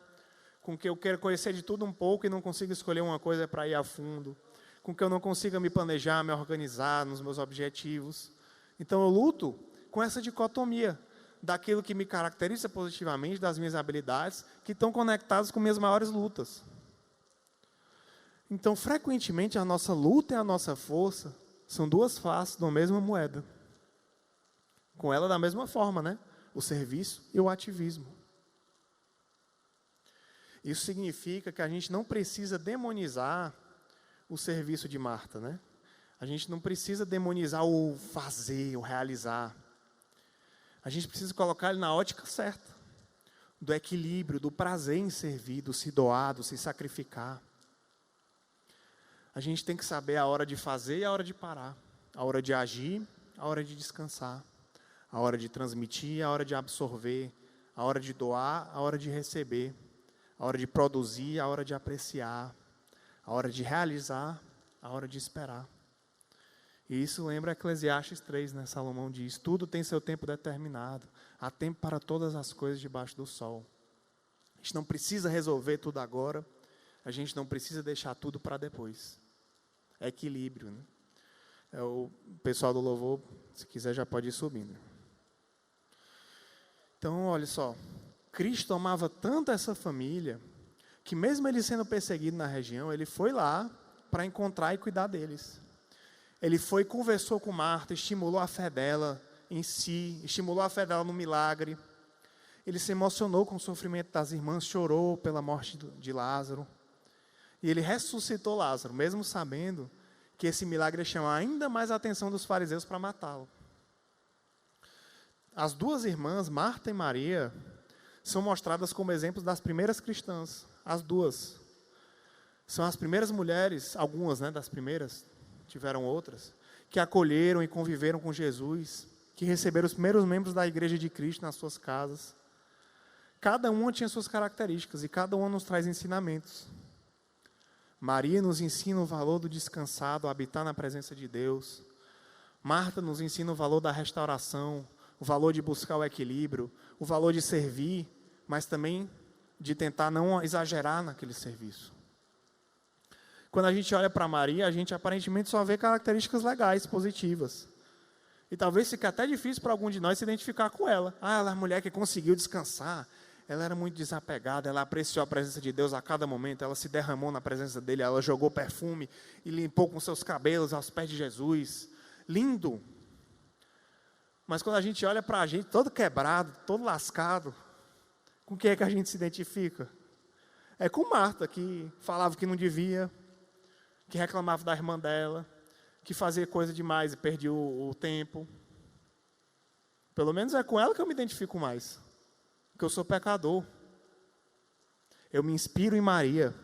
com que eu queira conhecer de tudo um pouco e não consiga escolher uma coisa para ir a fundo, com que eu não consiga me planejar, me organizar nos meus objetivos. Então eu luto com essa dicotomia daquilo que me caracteriza positivamente, das minhas habilidades, que estão conectadas com minhas maiores lutas. Então, frequentemente, a nossa luta e a nossa força são duas faces de uma mesma moeda. Com ela da mesma forma, né? O serviço e o ativismo. Isso significa que a gente não precisa demonizar o serviço de Marta, né? A gente não precisa demonizar o fazer, o realizar. A gente precisa colocar ele na ótica certa, do equilíbrio, do prazer em servir, do se doar, do se sacrificar. A gente tem que saber a hora de fazer e a hora de parar, a hora de agir, a hora de descansar, a hora de transmitir, a hora de absorver, a hora de doar, a hora de receber, a hora de produzir, a hora de apreciar, a hora de realizar, a hora de esperar. E isso lembra Eclesiastes 3, né? Salomão diz, tudo tem seu tempo determinado, há tempo para todas as coisas debaixo do sol. A gente não precisa resolver tudo agora, a gente não precisa deixar tudo para depois. É equilíbrio, né? O pessoal do louvor, se quiser, já pode ir subindo. Então, olha só, Cristo amava tanto essa família, que mesmo ele sendo perseguido na região, ele foi lá para encontrar e cuidar deles. Ele foi e conversou com Marta, estimulou a fé dela em si, estimulou a fé dela no milagre. Ele se emocionou com o sofrimento das irmãs, chorou pela morte de Lázaro. E ele ressuscitou Lázaro, mesmo sabendo que esse milagre ia chamar ainda mais a atenção dos fariseus para matá-lo. As duas irmãs, Marta e Maria, são mostradas como exemplos das primeiras cristãs. As duas. São as primeiras mulheres, algumas, né, das primeiras, tiveram outras, que acolheram e conviveram com Jesus, que receberam os primeiros membros da Igreja de Cristo nas suas casas. Cada uma tinha suas características e cada uma nos traz ensinamentos. Maria nos ensina o valor do descansado, habitar na presença de Deus. Marta nos ensina o valor da restauração, o valor de buscar o equilíbrio, o valor de servir, mas também de tentar não exagerar naquele serviço. Quando a gente olha para Maria, a gente aparentemente só vê características legais, positivas. E talvez fique até difícil para algum de nós se identificar com ela. Ela é a mulher que conseguiu descansar. Ela era muito desapegada, ela apreciou a presença de Deus a cada momento, ela se derramou na presença dele, ela jogou perfume e limpou com seus cabelos aos pés de Jesus. Lindo. Mas quando a gente olha para a gente todo quebrado, todo lascado, com quem é que a gente se identifica? É com Marta, que falava que não devia, que reclamava da irmã dela, que fazia coisa demais e perdia o tempo. Pelo menos é com ela que eu me identifico mais. Porque eu sou pecador. Eu me inspiro em Maria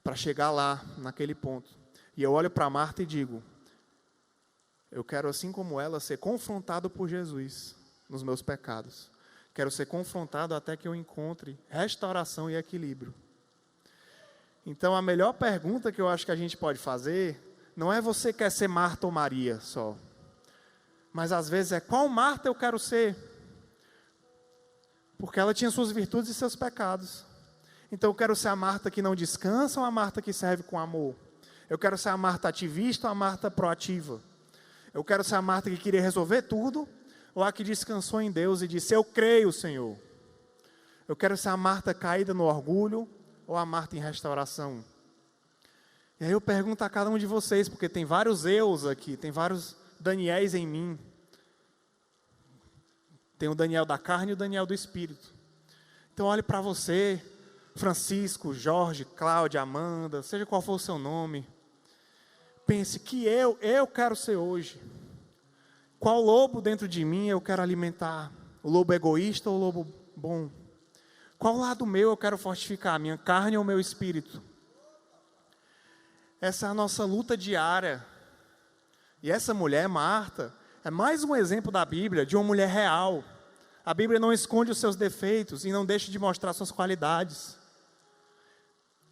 para chegar lá, naquele ponto. E eu olho para Marta e digo, eu quero, assim como ela, ser confrontado por Jesus nos meus pecados. Quero ser confrontado até que eu encontre restauração e equilíbrio. Então, a melhor pergunta que eu acho que a gente pode fazer, não é você quer ser Marta ou Maria só. Mas, às vezes, é qual Marta eu quero ser? Porque ela tinha suas virtudes e seus pecados. Então, eu quero ser a Marta que não descansa ou a Marta que serve com amor? Eu quero ser a Marta ativista ou a Marta proativa? Eu quero ser a Marta que queria resolver tudo ou a que descansou em Deus e disse, eu creio, Senhor? Eu quero ser a Marta caída no orgulho ou a Marta em restauração? E aí eu pergunto a cada um de vocês, porque tem vários eus aqui, tem vários Daniéis em mim. Tem o Daniel da carne e o Daniel do espírito. Então olhe para você, Francisco, Jorge, Cláudia, Amanda, seja qual for o seu nome. Pense que eu quero ser hoje. Qual lobo dentro de mim eu quero alimentar? O lobo egoísta ou o lobo bom? Qual lado meu eu quero fortificar? Minha carne ou meu espírito? Essa é a nossa luta diária. E essa mulher, Marta, é mais um exemplo da Bíblia, de uma mulher real. A Bíblia não esconde os seus defeitos e não deixa de mostrar suas qualidades.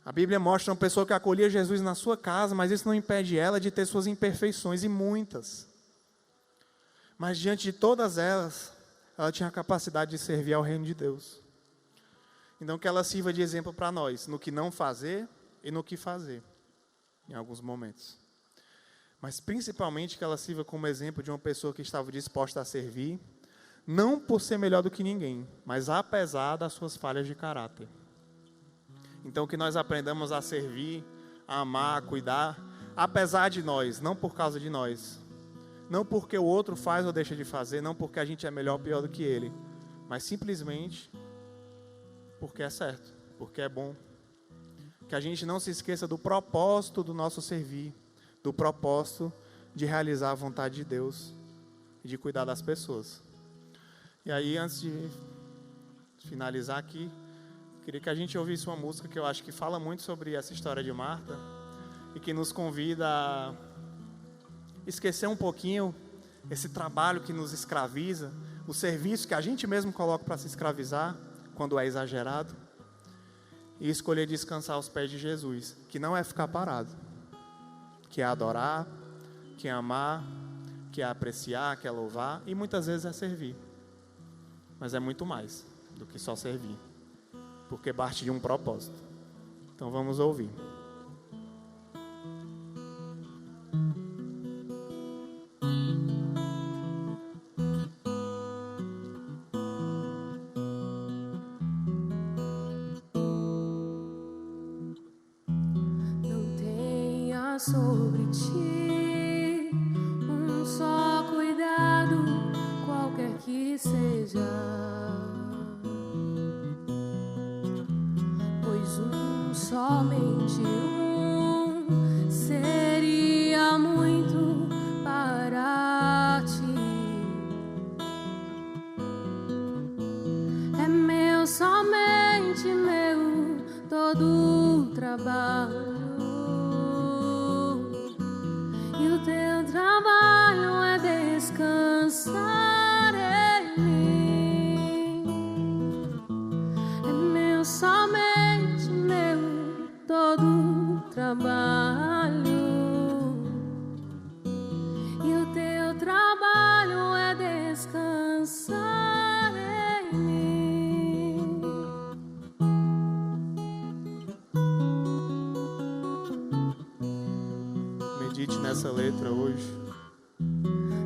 A Bíblia mostra uma pessoa que acolhia Jesus na sua casa, mas isso não impede ela de ter suas imperfeições, e muitas. Mas diante de todas elas, ela tinha a capacidade de servir ao reino de Deus. Então que ela sirva de exemplo para nós, no que não fazer e no que fazer, em alguns momentos. Mas principalmente que ela sirva como exemplo de uma pessoa que estava disposta a servir, não por ser melhor do que ninguém, mas apesar das suas falhas de caráter. Então que nós aprendamos a servir, a amar, a cuidar, apesar de nós, não por causa de nós. Não porque o outro faz ou deixa de fazer, não porque a gente é melhor ou pior do que ele, mas simplesmente porque é certo, porque é bom. Que a gente não se esqueça do propósito do nosso servir, do propósito de realizar a vontade de Deus e de cuidar das pessoas. E aí, antes de finalizar aqui, queria que a gente ouvisse uma música que eu acho que fala muito sobre essa história de Marta e que nos convida a esquecer um pouquinho esse trabalho que nos escraviza, o serviço que a gente mesmo coloca para se escravizar, quando é exagerado, e escolher descansar aos pés de Jesus, que não é ficar parado, que é adorar, que é amar, que é apreciar, que é louvar, e muitas vezes é servir. Mas é muito mais do que só servir, porque parte de um propósito. Então vamos ouvir. Não tenha sobre ti um só cuidado, qualquer que seja, pois somente um seria muito para ti. É meu, somente meu, todo o trabalho, e o teu trabalho é descansar em mim. É meu, somente meu, todo o trabalho, e o teu trabalho é descansar em mim. Medite nessa letra hoje.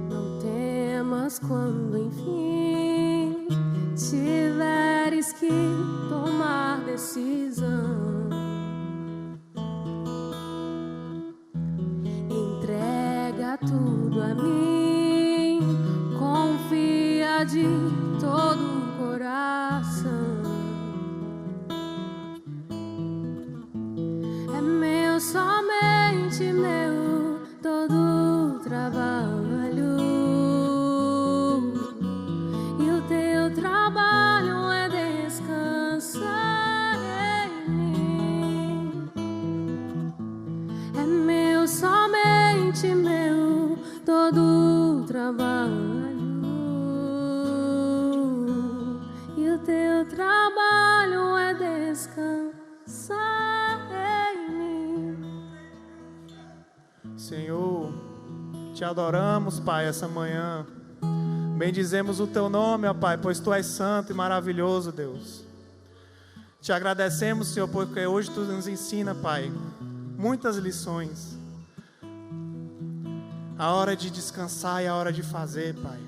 Não temas quando enfim tiveres que tomar decisão. Entrega tudo a mim, confia de todo o coração. É meu, somente meu, todo o trabalho. E o teu trabalho é descansar em mim. É meu, somente meu, todo o trabalho. E o teu trabalho é descansar em mim. Senhor, te adoramos, Pai, essa manhã. Bendizemos o teu nome, ó Pai, pois tu és santo e maravilhoso, Deus. Te agradecemos, Senhor, porque hoje tu nos ensina, Pai, muitas lições. A hora de descansar e a hora de fazer, Pai.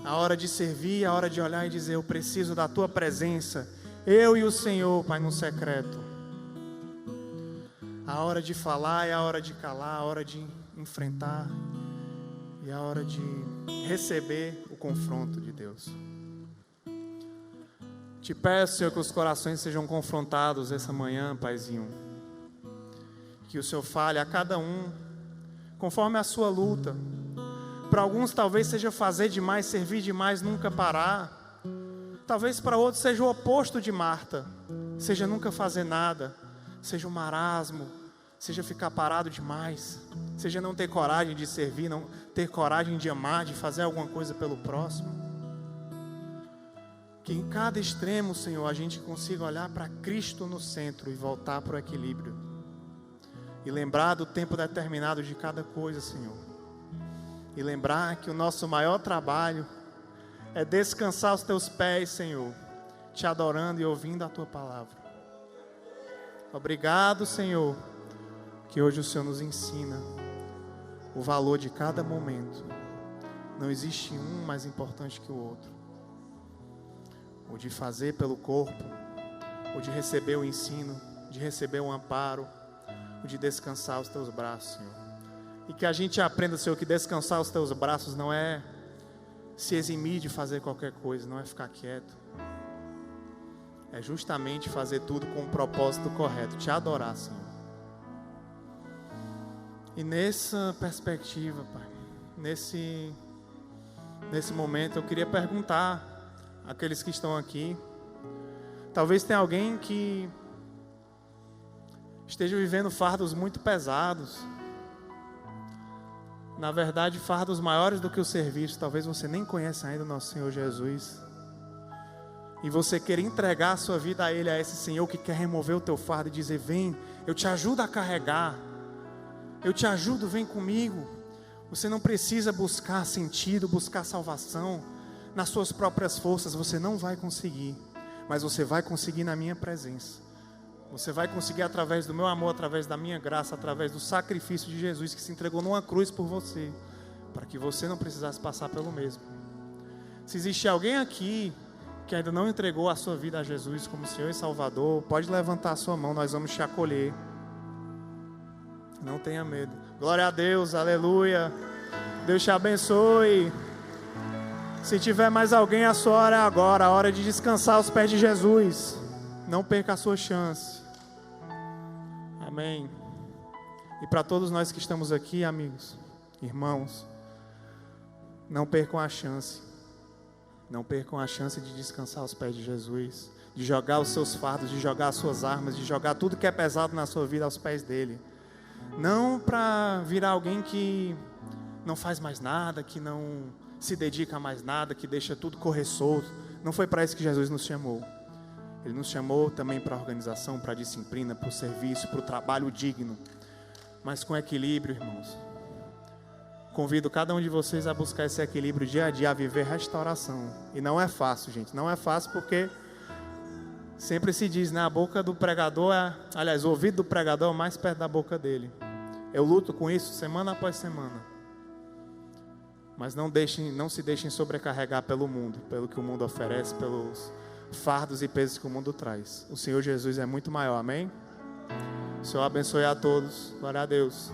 A hora de servir, a hora de olhar e dizer: eu preciso da tua presença, eu e o Senhor, Pai, no secreto. A hora de falar e a hora de calar, a hora de enfrentar e a hora de receber o confronto de Deus. Te peço, Senhor, que os corações sejam confrontados essa manhã, Paizinho. Que o Senhor fale a cada um conforme a sua luta. Para alguns talvez seja fazer demais, servir demais, nunca parar. Talvez para outros seja o oposto de Marta. Seja nunca fazer nada. Seja um marasmo. Seja ficar parado demais. Seja não ter coragem de servir, não ter coragem de amar, de fazer alguma coisa pelo próximo. Que em cada extremo, Senhor, a gente consiga olhar para Cristo no centro e voltar para o equilíbrio. E lembrar do tempo determinado de cada coisa, Senhor. E lembrar que o nosso maior trabalho é descansar aos teus pés, Senhor, te adorando e ouvindo a tua palavra. Obrigado, Senhor, que hoje o Senhor nos ensina o valor de cada momento. Não existe um mais importante que o outro. O de fazer pelo corpo, o de receber o ensino, de receber o amparo, o de descansar aos teus braços, Senhor. E que a gente aprenda, Senhor, que descansar aos teus braços não é se eximir de fazer qualquer coisa, não é ficar quieto. É justamente fazer tudo com o propósito correto, te adorar, Senhor. E nessa perspectiva, Pai, nesse momento, eu queria perguntar àqueles que estão aqui. Talvez tenha alguém que esteja vivendo fardos muito pesados. Na verdade, fardos maiores do que o serviço. Talvez você nem conheça ainda o nosso Senhor Jesus. E você querer entregar a sua vida a Ele, a esse Senhor que quer remover o teu fardo e dizer: vem, eu te ajudo a carregar. Eu te ajudo, vem comigo. Você não precisa buscar sentido, buscar salvação nas suas próprias forças. Você não vai conseguir. Mas você vai conseguir na minha presença. Você vai conseguir através do meu amor, através da minha graça, através do sacrifício de Jesus que se entregou numa cruz por você, para que você não precisasse passar pelo mesmo. Se existe alguém aqui que ainda não entregou a sua vida a Jesus como Senhor e Salvador, pode levantar a sua mão, nós vamos te acolher. Não tenha medo. Glória a Deus, aleluia. Deus te abençoe. Se tiver mais alguém, a sua hora é agora, a hora de descansar aos pés de Jesus. Não perca a sua chance. Amém. E para todos nós que estamos aqui, amigos, irmãos, não percam a chance. Não percam a chance de descansar aos pés de Jesus, de jogar os seus fardos, de jogar as suas armas, de jogar tudo que é pesado na sua vida aos pés dele. Não para virar alguém que não faz mais nada, que não se dedica a mais nada, que deixa tudo correr solto. Não foi para isso que Jesus nos chamou. Ele nos chamou também para a organização, para a disciplina, para o serviço, para o trabalho digno, mas com equilíbrio, irmãos. Convido cada um de vocês a buscar esse equilíbrio dia a dia, a viver restauração. E não é fácil, gente. Não é fácil porque sempre se diz, né? A boca do pregador o ouvido do pregador é mais perto da boca dele. Eu luto com isso semana após semana. Mas não se deixem sobrecarregar pelo mundo, pelo que o mundo oferece, pelos fardos e pesos que o mundo traz. O Senhor Jesus é muito maior, amém? O Senhor abençoe a todos. Glória a Deus.